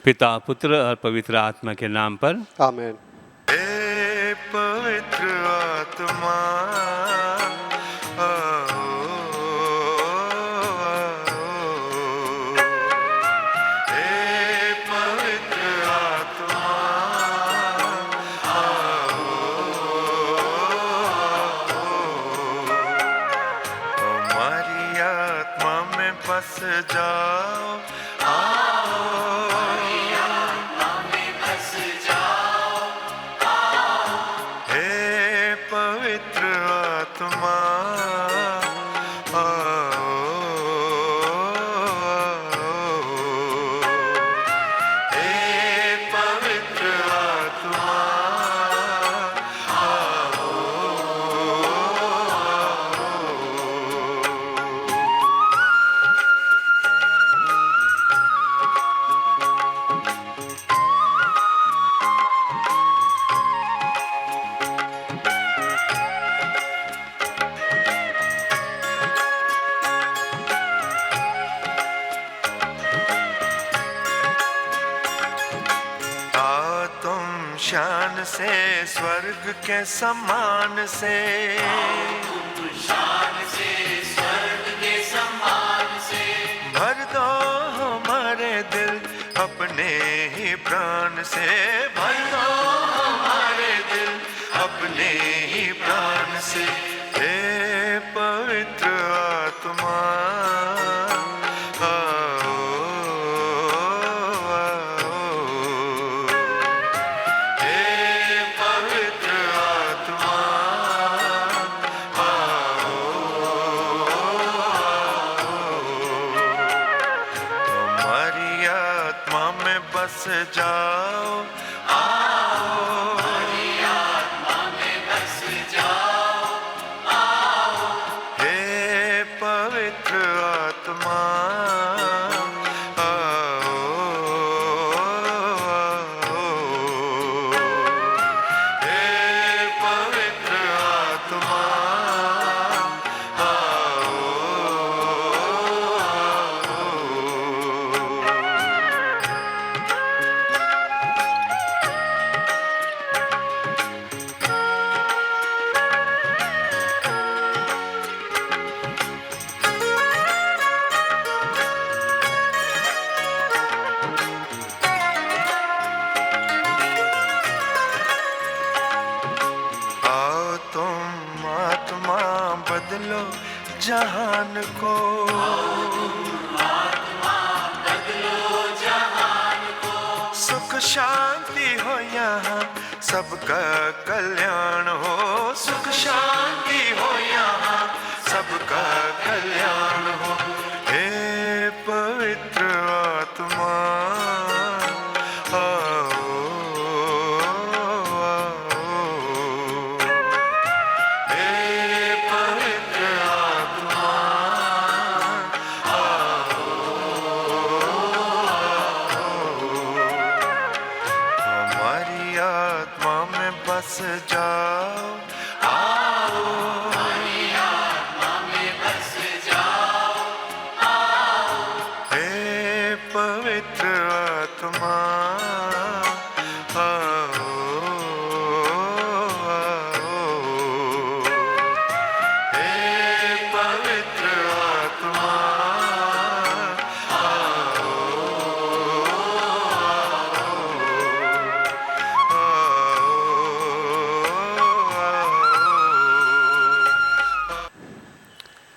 पिता, पुत्र और पवित्र आत्मा के नाम पर आमीन। हे पवित्र आत्मा आओ, हे पवित्र आत्मा आओ, हमारी आत्मा में बस जाओ। हे पवित्र आत्मा आओ, हे पवित्र आत्मा आओ। आओ तुम शान से स्वर्ग के समान से, भर दो हमारे दिल अपने ही प्राण से, भर दो हमारे दिल अपने ही प्राण से। हे पवित्र आत्मा आओ, हे पवित्र आत्मा हमारी आत्मा में बस जाओ। हे पवित्र आत्मा आओ, हे पवित्र आत्मा आओ तुम आत्मा बदलो जहान को, सुख शांति हो यहाँ सबका कल्याण हो, सुख शांति हो यहाँ सबका कल्याण हो। हे पवित्र आत्मा आओ, हे पवित्र आत्मा हमारी आत्मा में बस जाओ। हे पवित्र आत्मा आओ, हे पवित्र आत्मा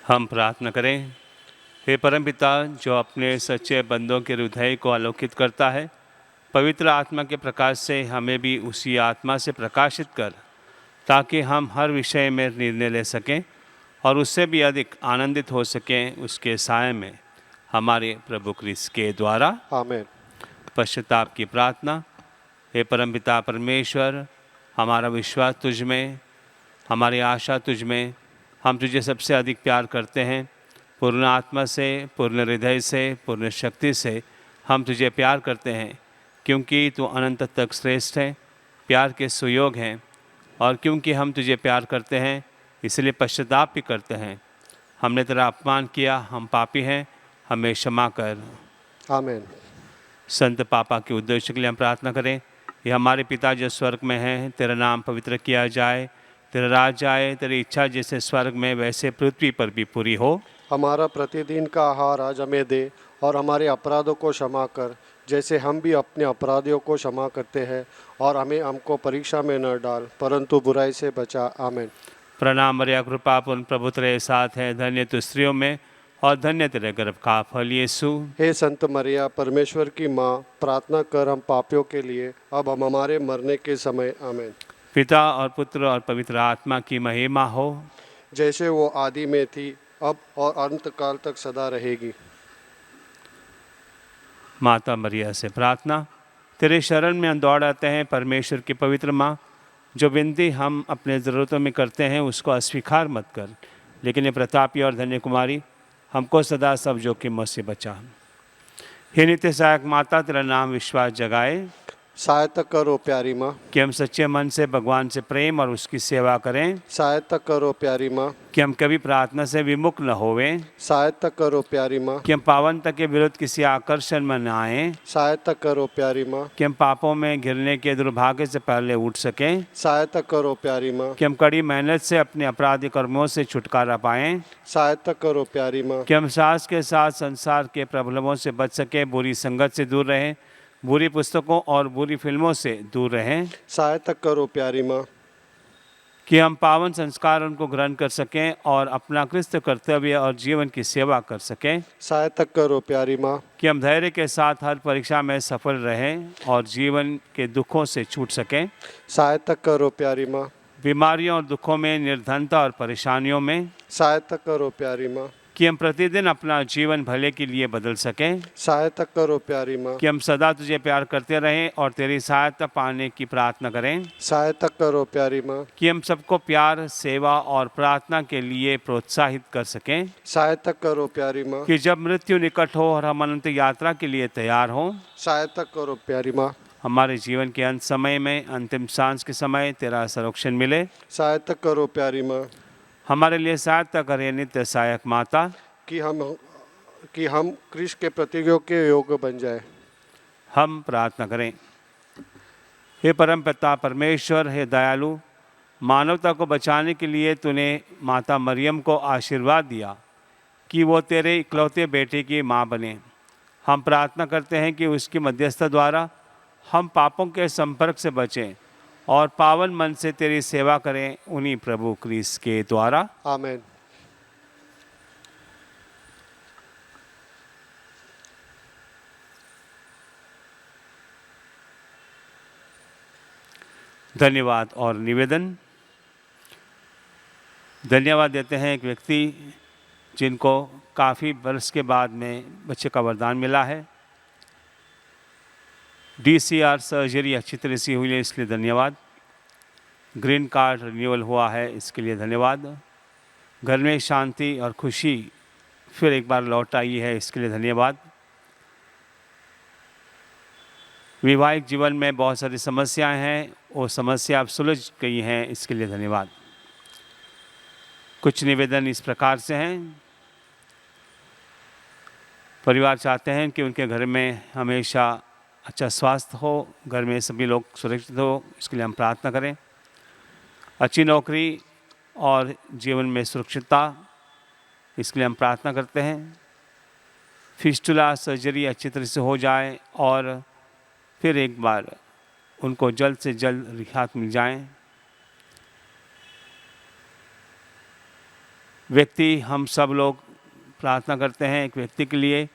हम प्रार्थना करें। हे परमपिता, जो अपने सच्चे बंदों के हृदय को आलोकित करता है, पवित्र आत्मा के प्रकाश से हमें भी उसी आत्मा से प्रकाशित कर, ताकि हम हर विषय में निर्णय ले सकें और उससे भी अधिक आनंदित हो सकें उसके साय में, हमारे प्रभु क्रिस्त के द्वारा। आमीन। पश्चाताप की प्रार्थना। हे परमपिता परमेश्वर, हमारा विश्वास तुझ में, हमारी आशा तुझ में, हम तुझे सबसे अधिक प्यार करते हैं। पूर्ण आत्मा से, पूर्ण हृदय से, पूर्ण शक्ति से हम तुझे प्यार करते हैं, क्योंकि तू अनंत तक श्रेष्ठ है, प्यार के सुयोग हैं। और क्योंकि हम तुझे प्यार करते हैं, इसलिए पश्चाताप भी करते हैं। हमने तेरा अपमान किया, हम पापी हैं, हमें क्षमा कर। आमीन। संत पापा के उद्देश्य के लिए हम प्रार्थना करें। ये हमारे पिता जो स्वर्ग में हैं, तेरा नाम पवित्र किया जाए, तेरा राज्य आए, तेरी इच्छा जैसे स्वर्ग में वैसे पृथ्वी पर भी पूरी हो। हमारा प्रतिदिन का आहार आज हमें दे, और हमारे अपराधों को क्षमा कर जैसे हम भी अपने अपराधियों को क्षमा करते हैं, और हमें हमको परीक्षा में न डाल परंतु बुराई से बचा। आमीन। प्रणाम मरिया, कृपा पूर्ण, प्रभु तेरे साथ है, धन्य तू स्त्रियों में और धन्य तेरे गर्भ का फल यीशु। हे संत मरिया, परमेश्वर की माँ, प्रार्थना कर हम पापियों के लिए अब हम हमारे मरने के समय। आमीन। पिता और पुत्र और पवित्र आत्मा की महिमा हो, जैसे वो आदि में थी, अब और अंत काल तक सदा रहेगी। माता मरिया से प्रार्थना। तेरे शरण में हम दौड़ आते हैं, परमेश्वर की पवित्र माँ। जो विनती हम अपने ज़रूरतों में करते हैं उसको अस्वीकार मत कर, लेकिन ये प्रतापी और धन्य कुमारी हमको सदा सब जोखिमों से बचा। हे नित्य सहायक माता, तेरा नाम विश्वास जगाए सहायता करो प्यारी माँ। कि हम सच्चे मन से भगवान से प्रेम और उसकी सेवा करें, सहायता करो प्यारी माँ। कि हम कभी प्रार्थना से विमुख न होवें, सहायता करो प्यारी माँ। कि हम पावनता के विरुद्ध किसी आकर्षण में न आएं, सहायता करो प्यारी माँ। कि हम पापों में गिरने के दुर्भाग्य से पहले उठ सकें, सहायता करो प्यारी माँ। कि हम कड़ी मेहनत से अपने अपराधी कर्मों से छुटकारा पाएं, सहायता करो प्यारी माँ। कि हम साहस के साथ संसार के प्रबलमों से बच सकें, बुरी संगत से दूर रहें, बुरी पुस्तकों और बुरी फिल्मों से दूर रहें, सहायता करो प्यारी माँ। कि हम पावन संस्कार उनको ग्रहण कर सकें और अपना क्रिस्त कर्तव्य और जीवन की सेवा कर सकें, सहायता करो प्यारी माँ। कि हम धैर्य के साथ हर परीक्षा में सफल रहें और जीवन के दुखों से छूट सकें, सहायता करो प्यारी माँ। बीमारियों और दुखों में, निर्धनता और परेशानियों में, सहायता करो प्यारी माँ। कि हम प्रतिदिन अपना जीवन भले के लिए बदल सकें, सहायता करो प्यारी माँ। कि हम सदा तुझे प्यार करते रहें और तेरी सहायता पाने की प्रार्थना करें, सहायता करो प्यारी माँ। कि हम सबको प्यार, सेवा और प्रार्थना के लिए प्रोत्साहित कर सकें, सहायता करो प्यारी माँ। कि जब मृत्यु निकट हो और हम अनंत यात्रा के लिए तैयार हों, सहायता करो प्यारी माँ। हमारे जीवन के अंत समय में, अंतिम सांस के समय तेरा संरक्षण मिले। सहायता करो प्यारी माँ। हमारे लिए सहायता करे नित्य सहायक माता, कि हम कृष्ण के प्रतिज्ञों के योग्य बन जाए। हम प्रार्थना करें। हे परम पिता परमेश्वर, हे दयालु, मानवता को बचाने के लिए तूने माता मरियम को आशीर्वाद दिया कि वो तेरे इकलौते बेटे की माँ बने। हम प्रार्थना करते हैं कि उसकी मध्यस्थता द्वारा हम पापों के संपर्क से बचें और पावन मन से तेरी सेवा करें, उन्हीं प्रभु क्रिस्त के द्वारा। आमीन। धन्यवाद और निवेदन। धन्यवाद देते हैं एक व्यक्ति जिनको काफ़ी वर्ष के बाद में बच्चे का वरदान मिला है। DCR सर्जरी अच्छी तरह से हुई है, इसके लिए धन्यवाद। ग्रीन कार्ड रिन्यूअल हुआ है, इसके लिए धन्यवाद। घर में शांति और खुशी फिर एक बार लौट आई है, इसके लिए धन्यवाद। वैवाहिक जीवन में बहुत सारी समस्याएं हैं, वो समस्या अब सुलझ गई हैं, इसके लिए धन्यवाद। कुछ निवेदन इस प्रकार से हैं। परिवार चाहते हैं कि उनके घर में हमेशा अच्छा स्वास्थ्य हो, घर में सभी लोग सुरक्षित हो, इसके लिए हम प्रार्थना करें। अच्छी नौकरी और जीवन में सुरक्षितता, इसके लिए हम प्रार्थना करते हैं। फिस्टुला सर्जरी अच्छी तरह से हो जाए और फिर एक बार उनको जल्द से जल्द रिहात मिल जाए। व्यक्ति, हम सब लोग प्रार्थना करते हैं एक व्यक्ति के लिए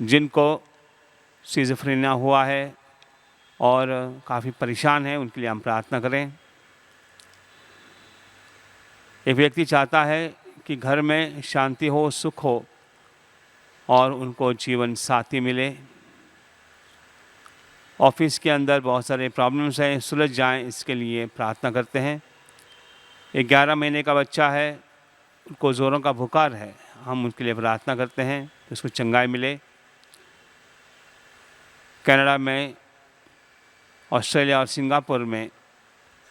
जिनको सिज़ोफ्रेनिया हुआ है और काफ़ी परेशान है, उनके लिए हम प्रार्थना करें। एक व्यक्ति चाहता है कि घर में शांति हो, सुख हो और उनको जीवन साथी मिले। ऑफिस के अंदर बहुत सारे प्रॉब्लम्स हैं, सुलझ जाएं, इसके लिए प्रार्थना करते हैं। एक 11 महीने का बच्चा है, उनको ज़ोरों का बुखार है, हम उनके लिए प्रार्थना करते हैं कि उसको चंगाई मिले। कनाडा में, ऑस्ट्रेलिया और सिंगापुर में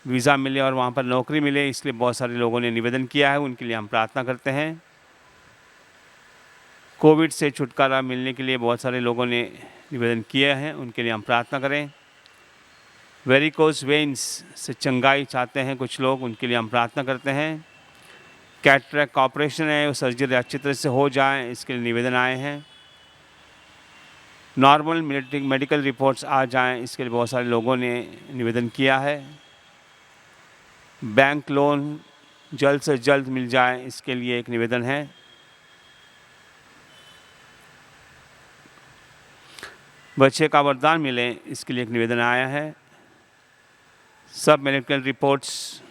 वीज़ा मिले और वहाँ पर नौकरी मिले, इसलिए बहुत सारे लोगों ने निवेदन किया है, उनके लिए हम प्रार्थना करते हैं। कोविड से छुटकारा मिलने के लिए बहुत सारे लोगों ने निवेदन किए हैं, उनके लिए हम प्रार्थना करें। वेरिकोस वेन्स से चंगाई चाहते हैं कुछ लोग, उनके लिए हम प्रार्थना करते हैं। कैटरैक्ट ऑपरेशन है, वो सर्जरी अच्छी तरह से हो जाए, इसके लिए निवेदन आए हैं। नॉर्मल मेडिकल रिपोर्ट्स आ जाएं, इसके लिए बहुत सारे लोगों ने निवेदन किया है। बैंक लोन जल्द से जल्द मिल जाए, इसके लिए एक निवेदन है। बच्चे का वरदान मिले, इसके लिए एक निवेदन आया है। सब मेडिकल रिपोर्ट्स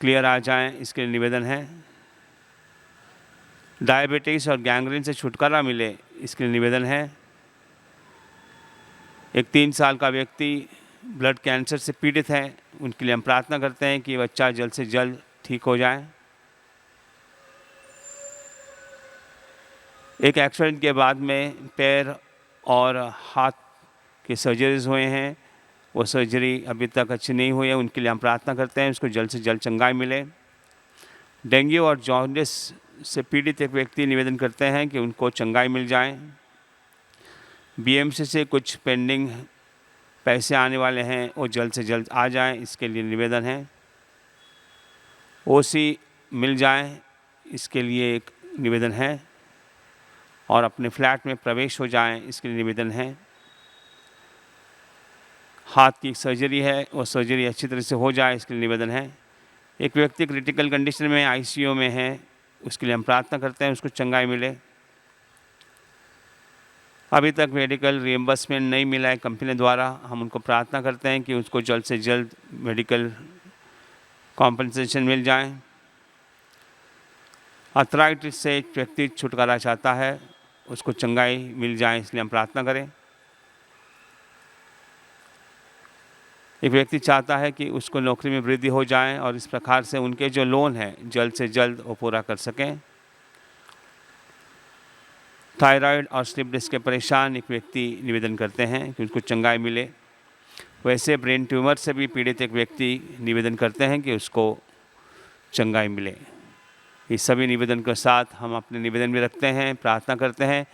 क्लियर आ जाएं, इसके लिए निवेदन है। डायबिटीज़ और गैंग्रीन से छुटकारा मिले, इसके लिए निवेदन है। एक 3 साल का व्यक्ति ब्लड कैंसर से पीड़ित है, उनके लिए हम प्रार्थना करते हैं कि बच्चा जल्द से जल्द ठीक हो जाए। एक एक्सीडेंट के बाद में पैर और हाथ के सर्जरीज हुए हैं, वो सर्जरी अभी तक अच्छी नहीं हुई है, उनके लिए हम प्रार्थना करते हैं उसको जल्द से जल्द चंगाई मिले। डेंगू और जॉन्डिस से पीड़ित एक व्यक्ति निवेदन करते हैं कि उनको चंगाई मिल जाए। बीएमसी से कुछ पेंडिंग पैसे आने वाले हैं, वो जल्द से जल्द आ जाएं, इसके लिए निवेदन है। ओसी मिल जाए, इसके लिए एक निवेदन है। और अपने फ्लैट में प्रवेश हो जाएं, इसके लिए निवेदन है। हाथ की सर्जरी है, वो सर्जरी अच्छी तरह से हो जाए, इसके लिए निवेदन है। एक व्यक्ति क्रिटिकल कंडीशन में आईसीयू में है, उसके लिए हम प्रार्थना करते हैं उसको चंगाई मिले। अभी तक मेडिकल रिएम्बर्समेंट नहीं मिला है कंपनी द्वारा, हम उनको प्रार्थना करते हैं कि उसको जल्द से जल्द मेडिकल कॉम्पनसेशन मिल जाए। आर्थराइटिस से एक व्यक्ति छुटकारा चाहता है, उसको चंगाई मिल जाए, इसलिए हम प्रार्थना करें। एक व्यक्ति चाहता है कि उसको नौकरी में वृद्धि हो जाए और इस प्रकार से उनके जो लोन है जल्द से जल्द वो पूरा कर सकें। थायराइड और स्लिप डिस्क के परेशान एक व्यक्ति निवेदन करते हैं कि उसको चंगाई मिले। वैसे ब्रेन ट्यूमर से भी पीड़ित एक व्यक्ति निवेदन करते हैं कि उसको चंगाई मिले। इस सभी निवेदन के साथ हम अपने निवेदन में रखते हैं, प्रार्थना करते हैं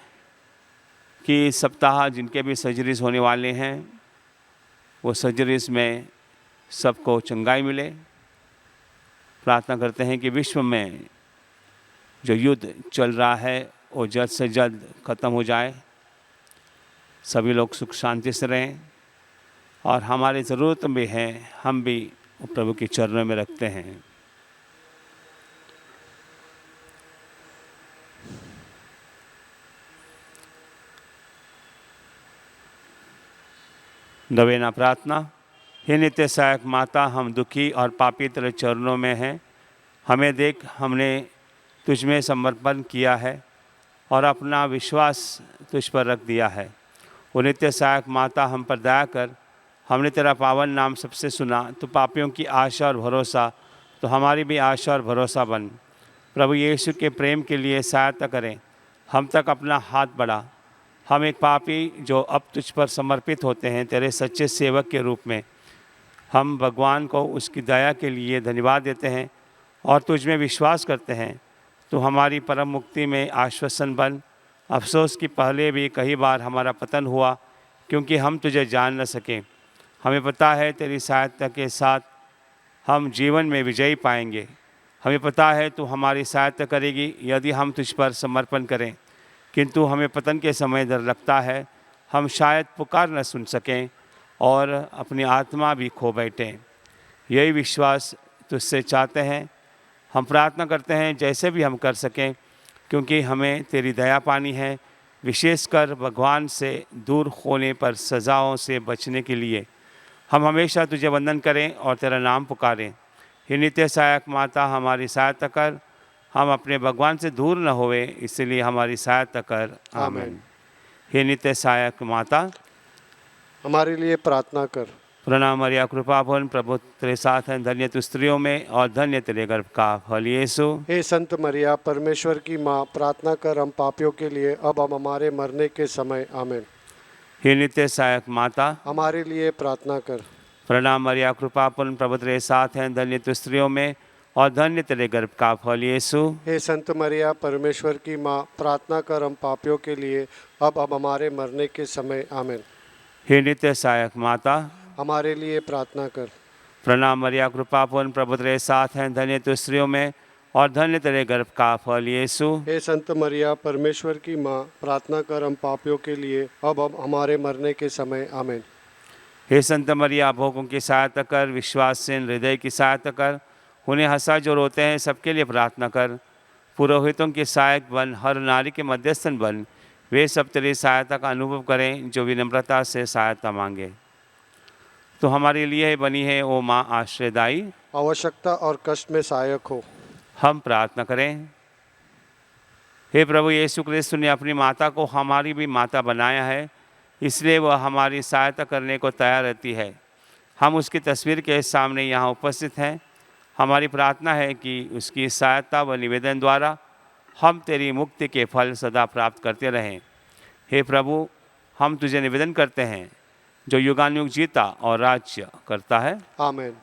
कि सप्ताह जिनके भी सर्जरीज होने वाले हैं वो सर्जरीज में सबको चंगाई मिले। प्रार्थना करते हैं कि विश्व में जो युद्ध चल रहा है वो जल्द से जल्द ख़त्म हो जाए, सभी लोग सुख शांति से रहें और हमारी ज़रूरत भी है, हम भी प्रभु के चरणों में रखते हैं। नवेना प्रार्थना। हे नित्य सहायक माता, हम दुखी और पापी तेरे चरणों में हैं। हमें देख, हमने तुझ में समर्पण किया है और अपना विश्वास तुझ पर रख दिया है। वो नित्य सहायक माता, हम पर दया कर। हमने तेरा पावन नाम सबसे सुना, तो पापियों की आशा और भरोसा, तो हमारी भी आशा और भरोसा बन। प्रभु यीशु के प्रेम के लिए सहायता करें, हम तक अपना हाथ बढ़ा। हम एक पापी जो अब तुझ पर समर्पित होते हैं, तेरे सच्चे सेवक के रूप में हम भगवान को उसकी दया के लिए धन्यवाद देते हैं और तुझ में विश्वास करते हैं। तो हमारी परम मुक्ति में आश्वासन बन। अफसोस कि पहले भी कई बार हमारा पतन हुआ क्योंकि हम तुझे जान न सके। हमें पता है तेरी सहायता के साथ हम जीवन में विजयी पाएंगे। हमें पता है तू हमारी सहायता करेगी यदि हम तुझ पर समर्पण करें, किंतु हमें पतन के समय डर लगता है, हम शायद पुकार न सुन सकें और अपनी आत्मा भी खो बैठें। यही विश्वास तुझसे चाहते हैं। हम प्रार्थना करते हैं जैसे भी हम कर सकें, क्योंकि हमें तेरी दया पानी है, विशेषकर भगवान से दूर होने पर सज़ाओं से बचने के लिए। हम हमेशा तुझे वंदन करें और तेरा नाम पुकारें। हे नित्य सहायक माता, हमारी सहायता कर। हम अपने भगवान से दूर न होवे, इसलिए हमारी सहायता कर। आमीन। हे नित्य सहायक माता, हमारे लिए प्रार्थना कर। प्रणाम मरिया, कृपा पूर्ण, प्रभु तेरे साथ हैं, धन्य तू स्त्रियों में और धन्य तेरे गर्भ का फल यीशु। हे संत मरिया, परमेश्वर की माँ, प्रार्थना कर हम पापियों के लिए, अब हम हमारे मरने के समय। आमीन। हे नित्य सहायक माता, हमारे लिए प्रार्थना कर। प्रणाम मरिया, कृपा पूर्ण, प्रभु तेरे साथ हैं, धन्य तू स्त्रियों में और धन्य तेरे गर्भ का फल यीशु। हे संत मरिया परमेश्वर की माँ, प्रार्थना कर हम पापियों के लिए अब हमारे मरने के समय आमीन। हे नित्य सहायक माता, हमारे लिए प्रार्थना कर। प्रणाम मरिया, कृपा पूर्ण प्रभु तेरे साथ हैं, धन्य तू स्त्रियों में और धन्य तेरे गर्भ का फल यीशु। हे संत मरिया परमेश्वर की माँ, प्रार्थना कर हम पापियों के लिए अब हमारे मरने के समय आमीन। हे संत मरिया, भोगों की सहायता कर, विश्वासहीन हृदय की सहायता कर, उन्हें हंसा जो रोते हैं सबके लिए प्रार्थना कर। पुरोहितों के सहायक बन, हर नारी के मध्यस्थन बन, वे सब तेरी सहायता का अनुभव करें जो विनम्रता से सहायता मांगे। तो हमारे लिए बनी है ओ माँ आश्रयदायी, आवश्यकता और कष्ट में सहायक हो। हम प्रार्थना करें। हे प्रभु यीशु क्रिस्त ने अपनी माता को हमारी भी माता बनाया है, इसलिए वह हमारी सहायता करने को तैयार रहती है। हम उसकी तस्वीर के सामने यहाँ उपस्थित हैं। हमारी प्रार्थना है कि उसकी सहायता व निवेदन द्वारा हम तेरी मुक्ति के फल सदा प्राप्त करते रहें। हे प्रभु, हम तुझे निवेदन करते हैं जो युगानुयुग जीता और राज्य करता है। आमीन।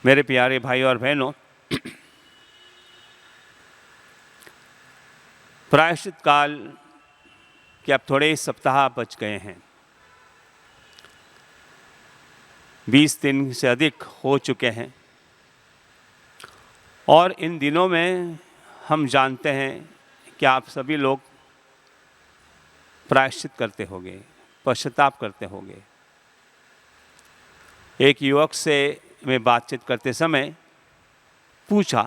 मेरे प्यारे भाई और बहनों, प्रायश्चित काल के अब थोड़े ही सप्ताह बच गए हैं। 20 दिन से अधिक हो चुके हैं और इन दिनों में हम जानते हैं कि आप सभी लोग प्रायश्चित करते होंगे, पश्चाताप करते होंगे। एक युवक से मैं बातचीत करते समय पूछा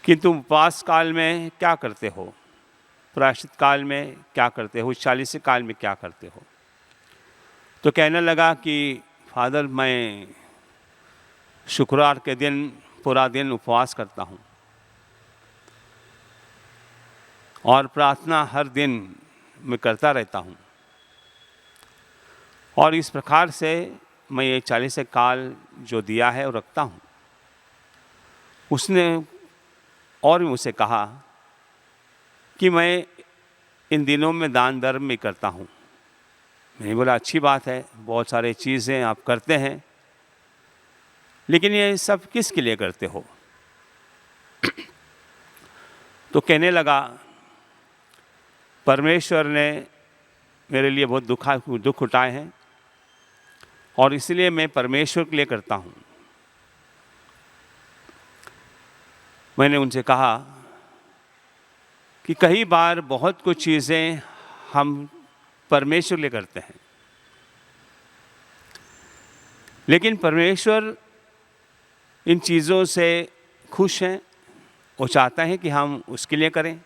कि तुम उपवास काल में क्या करते हो, प्रायश्चित काल में क्या करते हो, 40 काल में क्या करते हो। तो कहने लगा कि फादर, मैं शुक्रवार के दिन पूरा दिन उपवास करता हूँ और प्रार्थना हर दिन मैं करता रहता हूँ, और इस प्रकार से मैं ये 40 काल जो दिया है वो रखता हूँ। उसने और भी मुझसे कहा कि मैं इन दिनों में दान धर्म भी करता हूँ। मैंने बोला अच्छी बात है, बहुत सारे चीज़ें आप करते हैं, लेकिन ये सब किस के लिए करते हो? तो कहने लगा, परमेश्वर ने मेरे लिए बहुत दुख उठाए हैं और इसलिए मैं परमेश्वर के लिए करता हूँ। मैंने उनसे कहा कि कई बार बहुत कुछ चीज़ें हम परमेश्वर के लिए करते हैं, लेकिन परमेश्वर इन चीज़ों से खुश हैं। वो चाहता है कि हम उसके लिए करें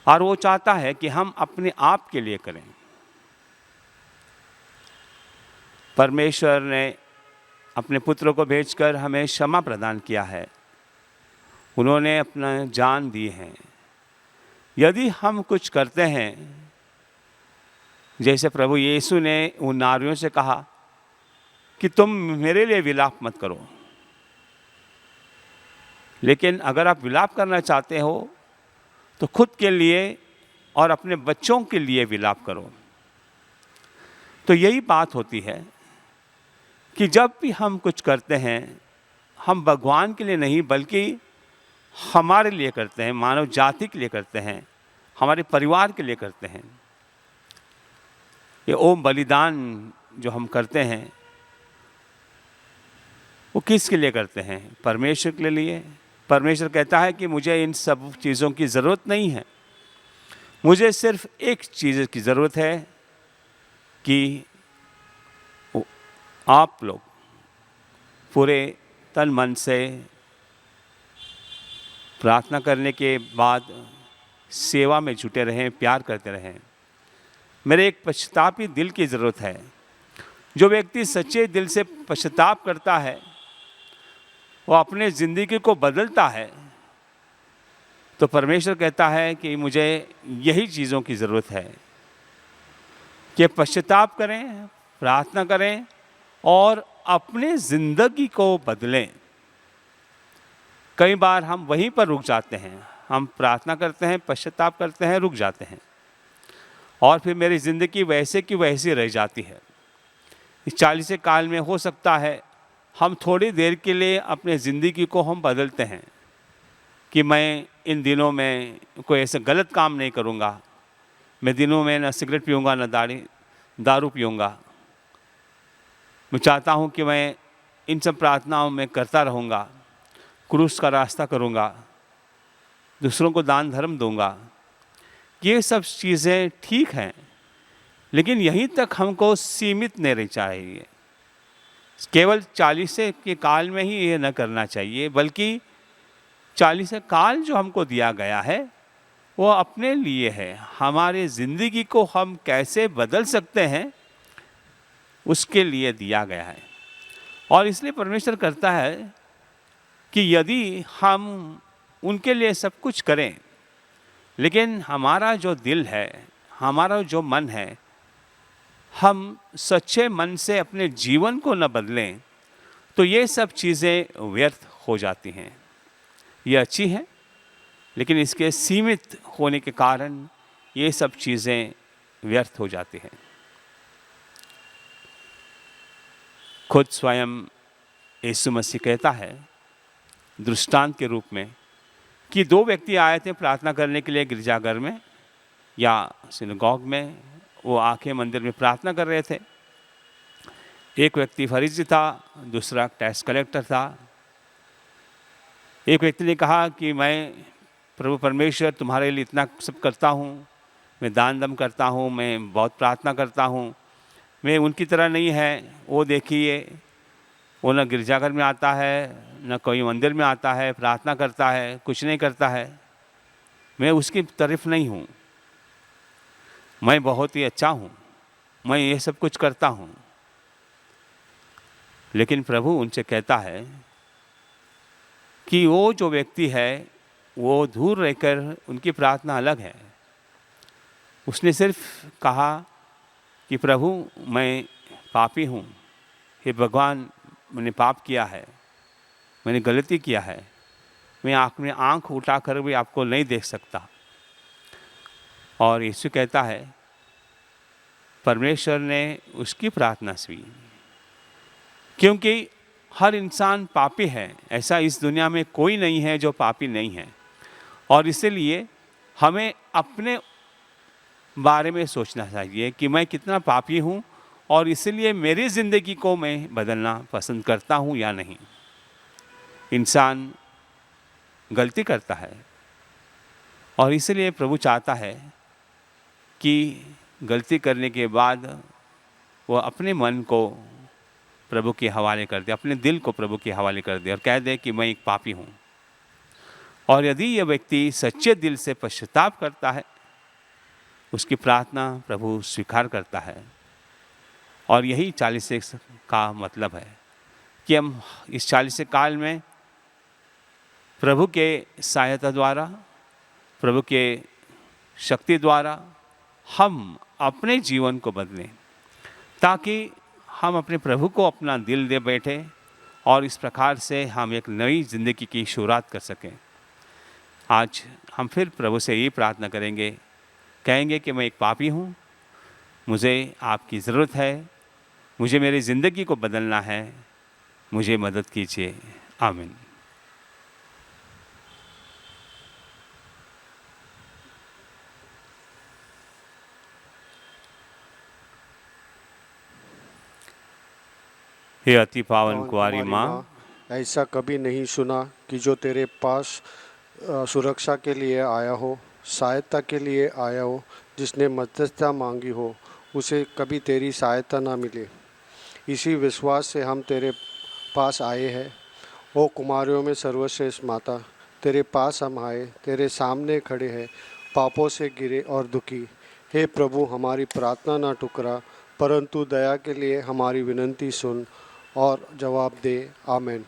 और वो चाहता है कि हम अपने आप के लिए करें। परमेश्वर ने अपने पुत्र को भेजकर हमें क्षमा प्रदान किया है। उन्होंने अपना जान दी है। यदि हम कुछ करते हैं, जैसे प्रभु यीशु ने उन नारियों से कहा कि तुम मेरे लिए विलाप मत करो, लेकिन अगर आप विलाप करना चाहते हो तो खुद के लिए और अपने बच्चों के लिए विलाप करो। तो यही बात होती है कि जब भी हम कुछ करते हैं, हम भगवान के लिए नहीं बल्कि हमारे लिए करते हैं, मानव जाति के लिए करते हैं, हमारे परिवार के लिए करते हैं। ये ओम बलिदान जो हम करते हैं वो किसके लिए करते हैं? परमेश्वर के लिए। परमेश्वर कहता है कि मुझे इन सब चीज़ों की ज़रूरत नहीं है, मुझे सिर्फ एक चीज़ की ज़रूरत है कि आप लोग पूरे तन मन से प्रार्थना करने के बाद सेवा में जुटे रहें, प्यार करते रहें। मेरे एक पश्चातापी दिल की ज़रूरत है। जो व्यक्ति सच्चे दिल से पश्चाताप करता है वो अपने ज़िंदगी को बदलता है। तो परमेश्वर कहता है कि मुझे यही चीज़ों की ज़रूरत है कि पश्चाताप करें, प्रार्थना करें और अपने ज़िंदगी को बदलें। कई बार हम वहीं पर रुक जाते हैं, हम प्रार्थना करते हैं, पश्चाताप करते हैं, रुक जाते हैं और फिर मेरी ज़िंदगी वैसे की वैसी रह जाती है। इस 40 काल में हो सकता है हम थोड़ी देर के लिए अपने ज़िंदगी को हम बदलते हैं कि मैं इन दिनों में कोई ऐसा गलत काम नहीं करूँगा, मैं दिनों में ना सिगरेट पीऊँगा, ना दारू पीऊँगा। मैं चाहता हूँ कि मैं इन सब प्रार्थनाओं में करता रहूँगा, क्रूस का रास्ता करूँगा, दूसरों को दान धर्म दूँगा। ये सब चीज़ें ठीक हैं, लेकिन यहीं तक हमको सीमित नहीं रहना चाहिए। केवल 40 के काल में ही ये न करना चाहिए, बल्कि 40 काल जो हमको दिया गया है वो अपने लिए है। हमारे ज़िंदगी को हम कैसे बदल सकते हैं उसके लिए दिया गया है। और इसलिए परमेश्वर करता है कि यदि हम उनके लिए सब कुछ करें, लेकिन हमारा जो दिल है, हमारा जो मन है, हम सच्चे मन से अपने जीवन को न बदलें तो ये सब चीज़ें व्यर्थ हो जाती हैं। ये अच्छी हैं, लेकिन इसके सीमित होने के कारण ये सब चीज़ें व्यर्थ हो जाती हैं। खुद स्वयं यीशु मसीह कहता है दृष्टांत के रूप में कि दो व्यक्ति आए थे प्रार्थना करने के लिए गिरजाघर में या सिनेगॉग में। वो आके मंदिर में प्रार्थना कर रहे थे। एक व्यक्ति फरीसी था, दूसरा टैक्स कलेक्टर था। एक व्यक्ति ने कहा कि मैं प्रभु परमेश्वर तुम्हारे लिए इतना सब करता हूँ, मैं दान दम करता हूँ, मैं बहुत प्रार्थना करता हूँ, मैं उनकी तरह नहीं है। वो देखिए, वो न गिरजाघर में आता है, न कोई मंदिर में आता है, प्रार्थना करता है, कुछ नहीं करता है। मैं उसकी तारीफ नहीं हूँ, मैं बहुत ही अच्छा हूँ, मैं ये सब कुछ करता हूँ। लेकिन प्रभु उनसे कहता है कि वो जो व्यक्ति है वो दूर रहकर उनकी प्रार्थना अलग है। उसने सिर्फ कहा कि प्रभु मैं पापी हूँ, हे भगवान मैंने पाप किया है, मैंने गलती किया है, मैं आँख उठाकर भी आपको नहीं देख सकता। और यीशु कहता है परमेश्वर ने उसकी प्रार्थना सुनी, क्योंकि हर इंसान पापी है। ऐसा इस दुनिया में कोई नहीं है जो पापी नहीं है। और इसीलिए हमें अपने बारे में सोचना चाहिए कि मैं कितना पापी हूँ और इसलिए मेरी ज़िंदगी को मैं बदलना पसंद करता हूँ या नहीं। इंसान गलती करता है और इसलिए प्रभु चाहता है कि गलती करने के बाद वो अपने मन को प्रभु के हवाले कर दे, अपने दिल को प्रभु के हवाले कर दे और कह दे कि मैं एक पापी हूँ। और यदि यह व्यक्ति सच्चे दिल से पश्चाताप करता है, उसकी प्रार्थना प्रभु स्वीकार करता है। और यही 40 का मतलब है कि हम इस 40 काल में प्रभु के सहायता द्वारा, प्रभु के शक्ति द्वारा हम अपने जीवन को बदलें, ताकि हम अपने प्रभु को अपना दिल दे बैठे और इस प्रकार से हम एक नई ज़िंदगी की शुरुआत कर सकें। आज हम फिर प्रभु से ये प्रार्थना करेंगे, कहेंगे कि मैं एक पापी हूँ, मुझे आपकी ज़रूरत है, मुझे मेरी ज़िंदगी को बदलना है, मुझे मदद कीजिए। आमीन। हे अति पावन कुंवारी माँ, ऐसा कभी नहीं सुना कि जो तेरे पास सुरक्षा के लिए आया हो, सहायता के लिए आया हो, जिसने मध्यस्थता मांगी हो, उसे कभी तेरी सहायता ना मिले। इसी विश्वास से हम तेरे पास आए हैं। ओ कुमारियों में सर्वश्रेष्ठ माता, तेरे पास हम आए, तेरे सामने खड़े हैं, पापों से गिरे और दुखी। हे प्रभु, हमारी प्रार्थना ना ठुकरा, परंतु दया के लिए हमारी विनती सुन और जवाब दे। आमीन।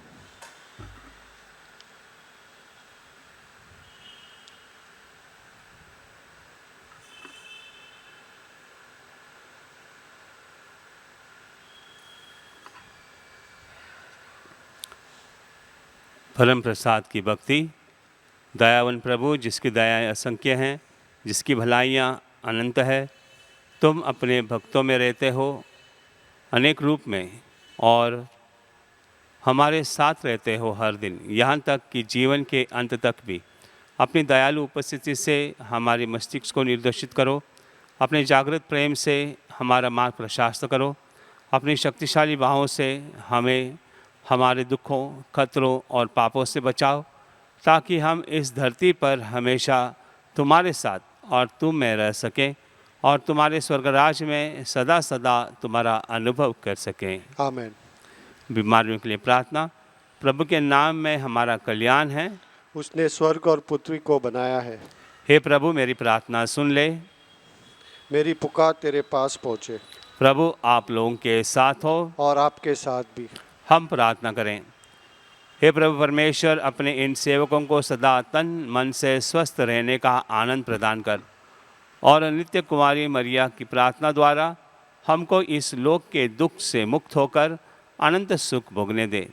परम प्रसाद की भक्ति। दयावन प्रभु, जिसकी दयाएँ असंख्य हैं, जिसकी भलाइयाँ अनंत है, तुम अपने भक्तों में रहते हो अनेक रूप में और हमारे साथ रहते हो हर दिन, यहाँ तक कि जीवन के अंत तक भी। अपनी दयालु उपस्थिति से हमारे मस्तिष्क को निर्देशित करो, अपने जागृत प्रेम से हमारा मार्ग प्रशस्त करो, अपनी शक्तिशाली बाहों से हमें हमारे दुखों, खतरों और पापों से बचाओ, ताकि हम इस धरती पर हमेशा तुम्हारे साथ और तुम में रह सकें और तुम्हारे स्वर्गराज में सदा सदा तुम्हारा अनुभव कर सकें। आमीन। बीमारियों के लिए प्रार्थना। प्रभु के नाम में हमारा कल्याण है, उसने स्वर्ग और पृथ्वी को बनाया है। हे प्रभु, मेरी प्रार्थना सुन ले, मेरी पुकार तेरे पास पहुँचे। प्रभु आप लोगों के साथ हो और आपके साथ भी। हम प्रार्थना करें। हे प्रभु परमेश्वर, अपने इन सेवकों को सदा तन मन से स्वस्थ रहने का आनंद प्रदान कर और नित्य कुमारी मरिया की प्रार्थना द्वारा हमको इस लोक के दुख से मुक्त होकर अनंत सुख भोगने दे।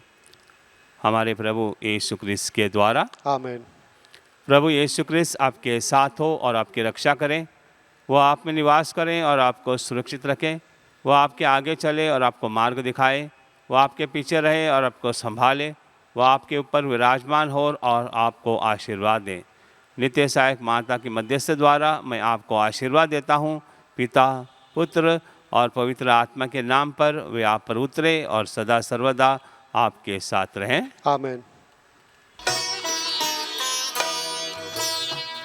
हमारे प्रभु यीशु क्रिस्त के द्वारा। आमीन। प्रभु यीशु क्रिस्त आपके साथ हो और आपकी रक्षा करें, वो आप में निवास करें और आपको सुरक्षित रखें, वो आपके आगे चले और आपको मार्ग दिखाए, वो आपके पीछे रहे और आपको संभाले, वो आपके ऊपर विराजमान हो और आपको आशीर्वाद दें। नित्य सहायक माता की मध्यस्थ द्वारा मैं आपको आशीर्वाद देता हूँ। पिता, पुत्र और पवित्र आत्मा के नाम पर वे आप पर उतरे और सदा सर्वदा आपके साथ रहें। आमीन।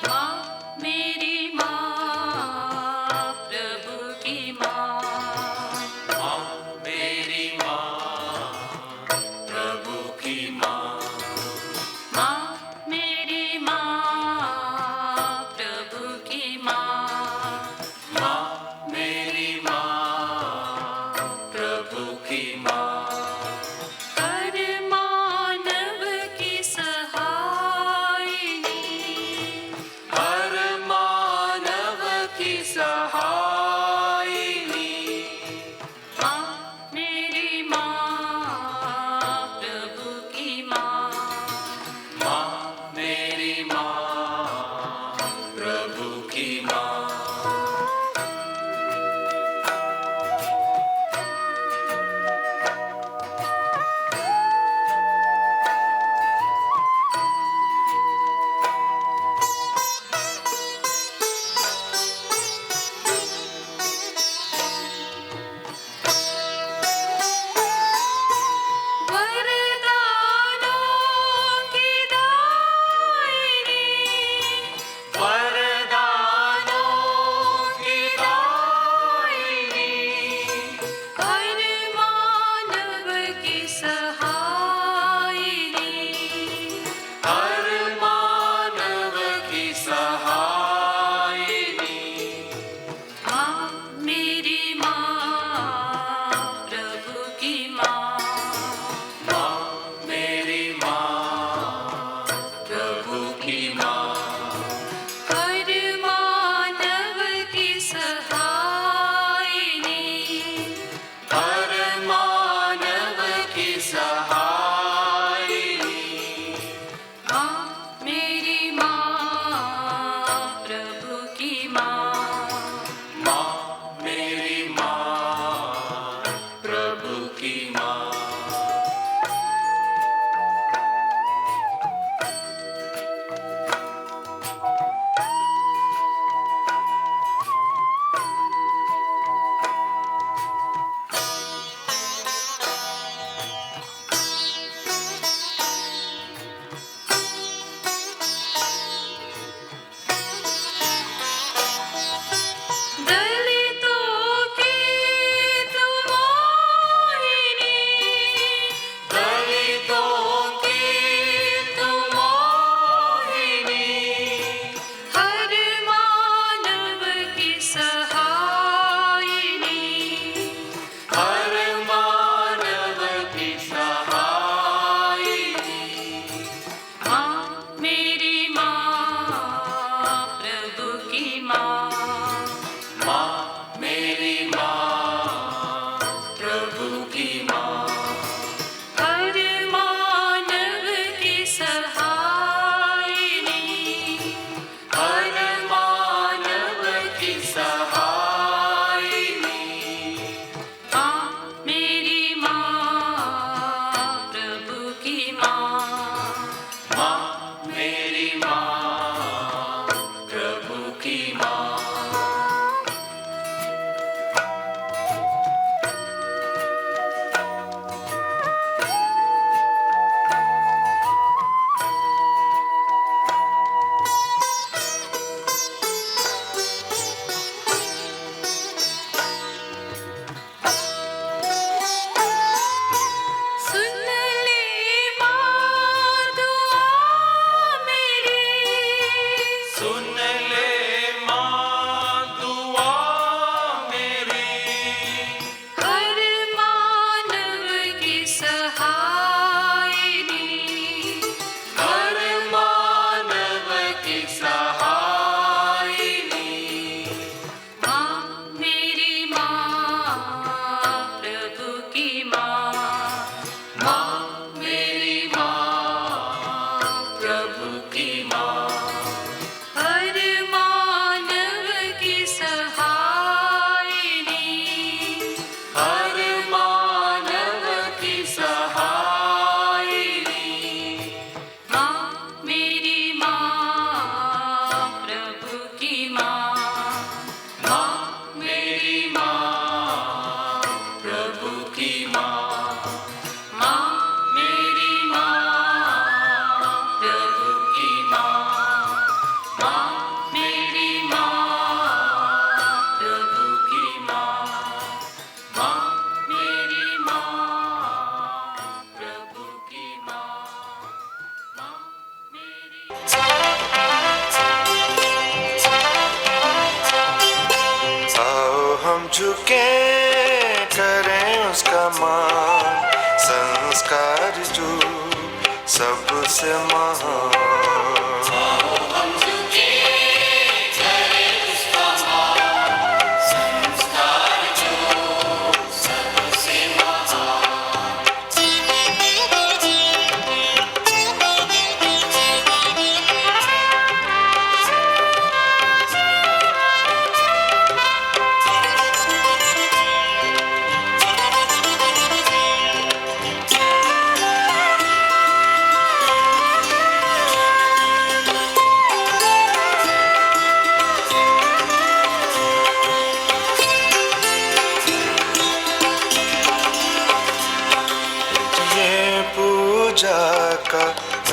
माँ मेरी माँ, प्रभु की माँ। माँ मेरी माँ, प्रभु की माँ। माँ मेरी माँ, प्रभु की माँ। माँ मेरी माँ, प्रभु की माँ। हर मानव की सहायिनी। हर मानव की सहायिनी। माँ मेरी माँ, प्रभु की माँ। माँ मेरी माँ, प्रभु की माँ। वरदानों की दायिनी। वरदानों की दायिनी। हर मानव की सहायिनी। हर मानव की सहायिनी। माँ मेरी माँ, प्रभु की माँ। माँ मेरी माँ, प्रभु की माँ। हर मानव की सहायिनी। हर मानव की सहायिनी। माँ मेरी माँ, प्रभु की माँ। माँ मेरी माँ, प्रभु की माँ। दलितों की तुम मोहिनी। दलितों की तुम मोहिनी। हर मानव की सहायिनी। हर मानव की सहायिनी। माँ मेरी माँ, प्रभु की माँ। माँ मेरी माँ, प्रभु की माँ। हर मानव की सहायिनी। हर मानव की सहायिनी। माँ मेरी माँ, प्रभु की माँ। माँ मेरी माँ, प्रभु की माँ। सबसे महान। ये पूजा का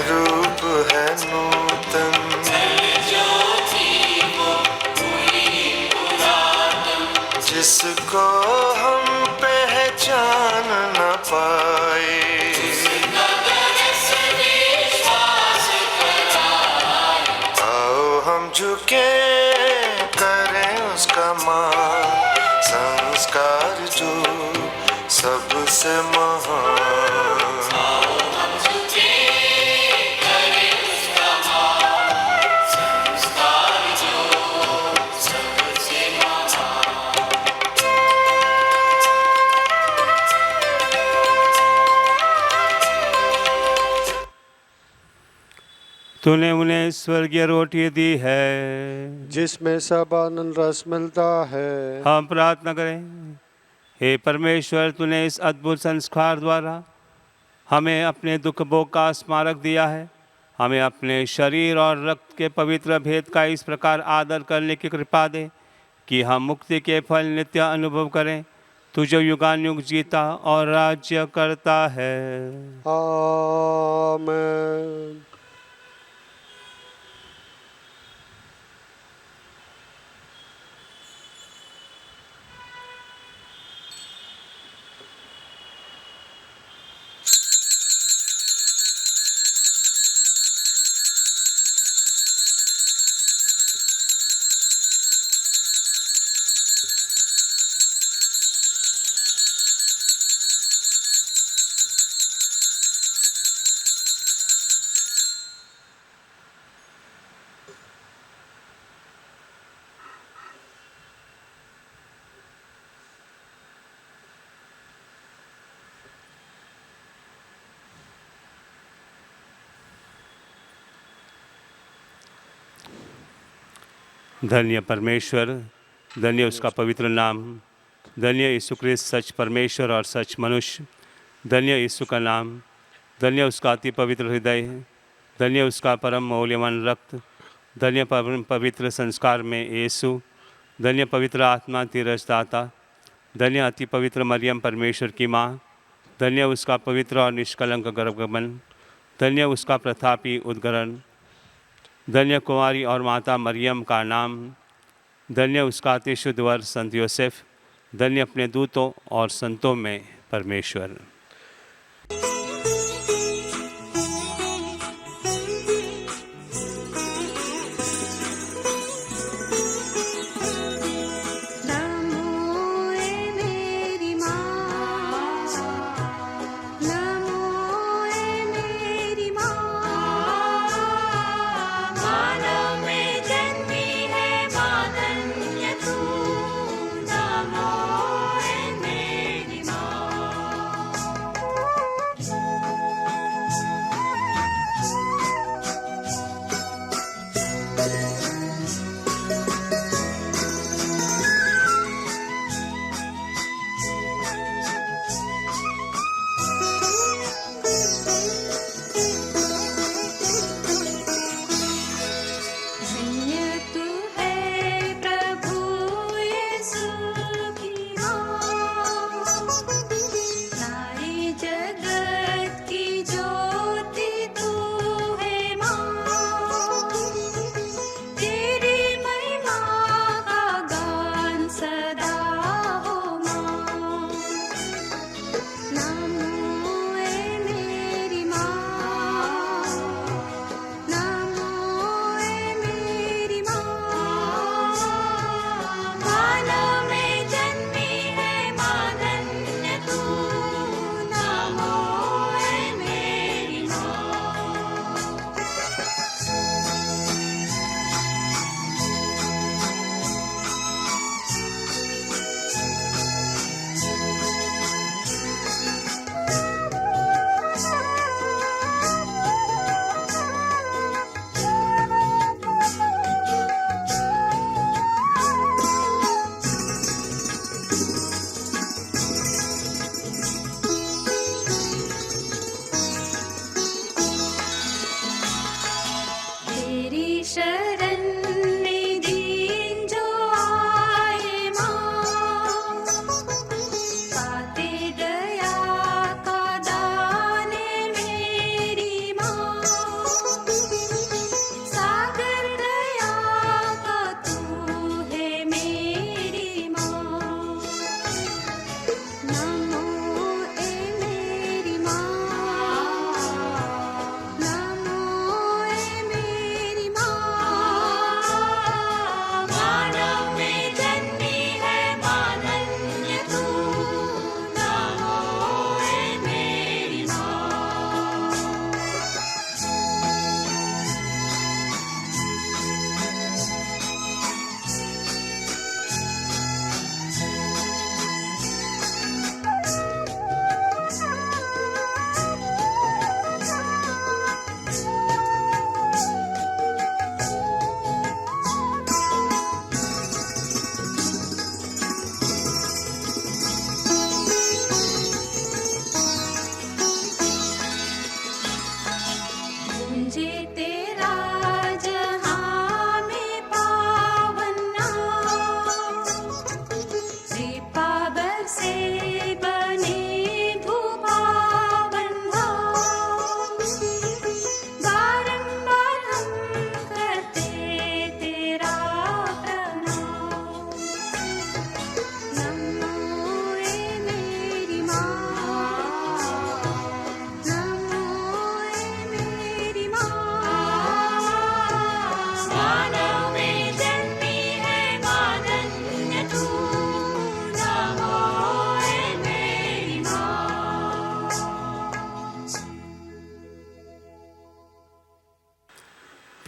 रूप है नूतन, जिसको हम पहचान न पाए। आओ हम झुके करें उसका मान, संस्कार जो सबसे महान। तूने उन्हें स्वर्गीय रोटी दी है, जिसमें सब आनंद रस मिलता है। हम प्रार्थना करें। हे परमेश्वर, तूने इस अद्भुत संस्कार द्वारा हमें अपने दुख भोग का स्मारक दिया है। हमें अपने शरीर और रक्त के पवित्र भेद का इस प्रकार आदर करने की कृपा दे कि हम मुक्ति के फल नित्य अनुभव करें। तू जो युगानुयुग जीता और राज्य करता है। आमीन। धन्य परमेश्वर, धन्य उसका पवित्र नाम, धन्य यीशु क्रिस्त सच परमेश्वर और सच मनुष्य, धन्य यीशु का नाम, धन्य उसका अति पवित्र हृदय, धन्य उसका परम मौल्यवान रक्त, धन्य पवित्र संस्कार में यीशु, धन्य पवित्र आत्मा तीरजदाता, धन्य अति पवित्र मरियम परमेश्वर की माँ, धन्य उसका पवित्र और निष्कलंक गर्भगमन, धन्य उसका प्रतापी उद्गरण, धन्य कुंवारी और माता मरियम का नाम, धन्य उसका अति शुद्ध वर संत योसेफ, धन्य अपने दूतों और संतों में परमेश्वर।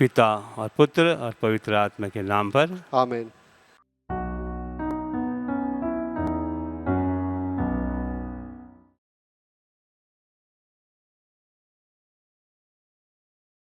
पिता और पुत्र और पवित्र आत्मा के नाम पर। आमीन।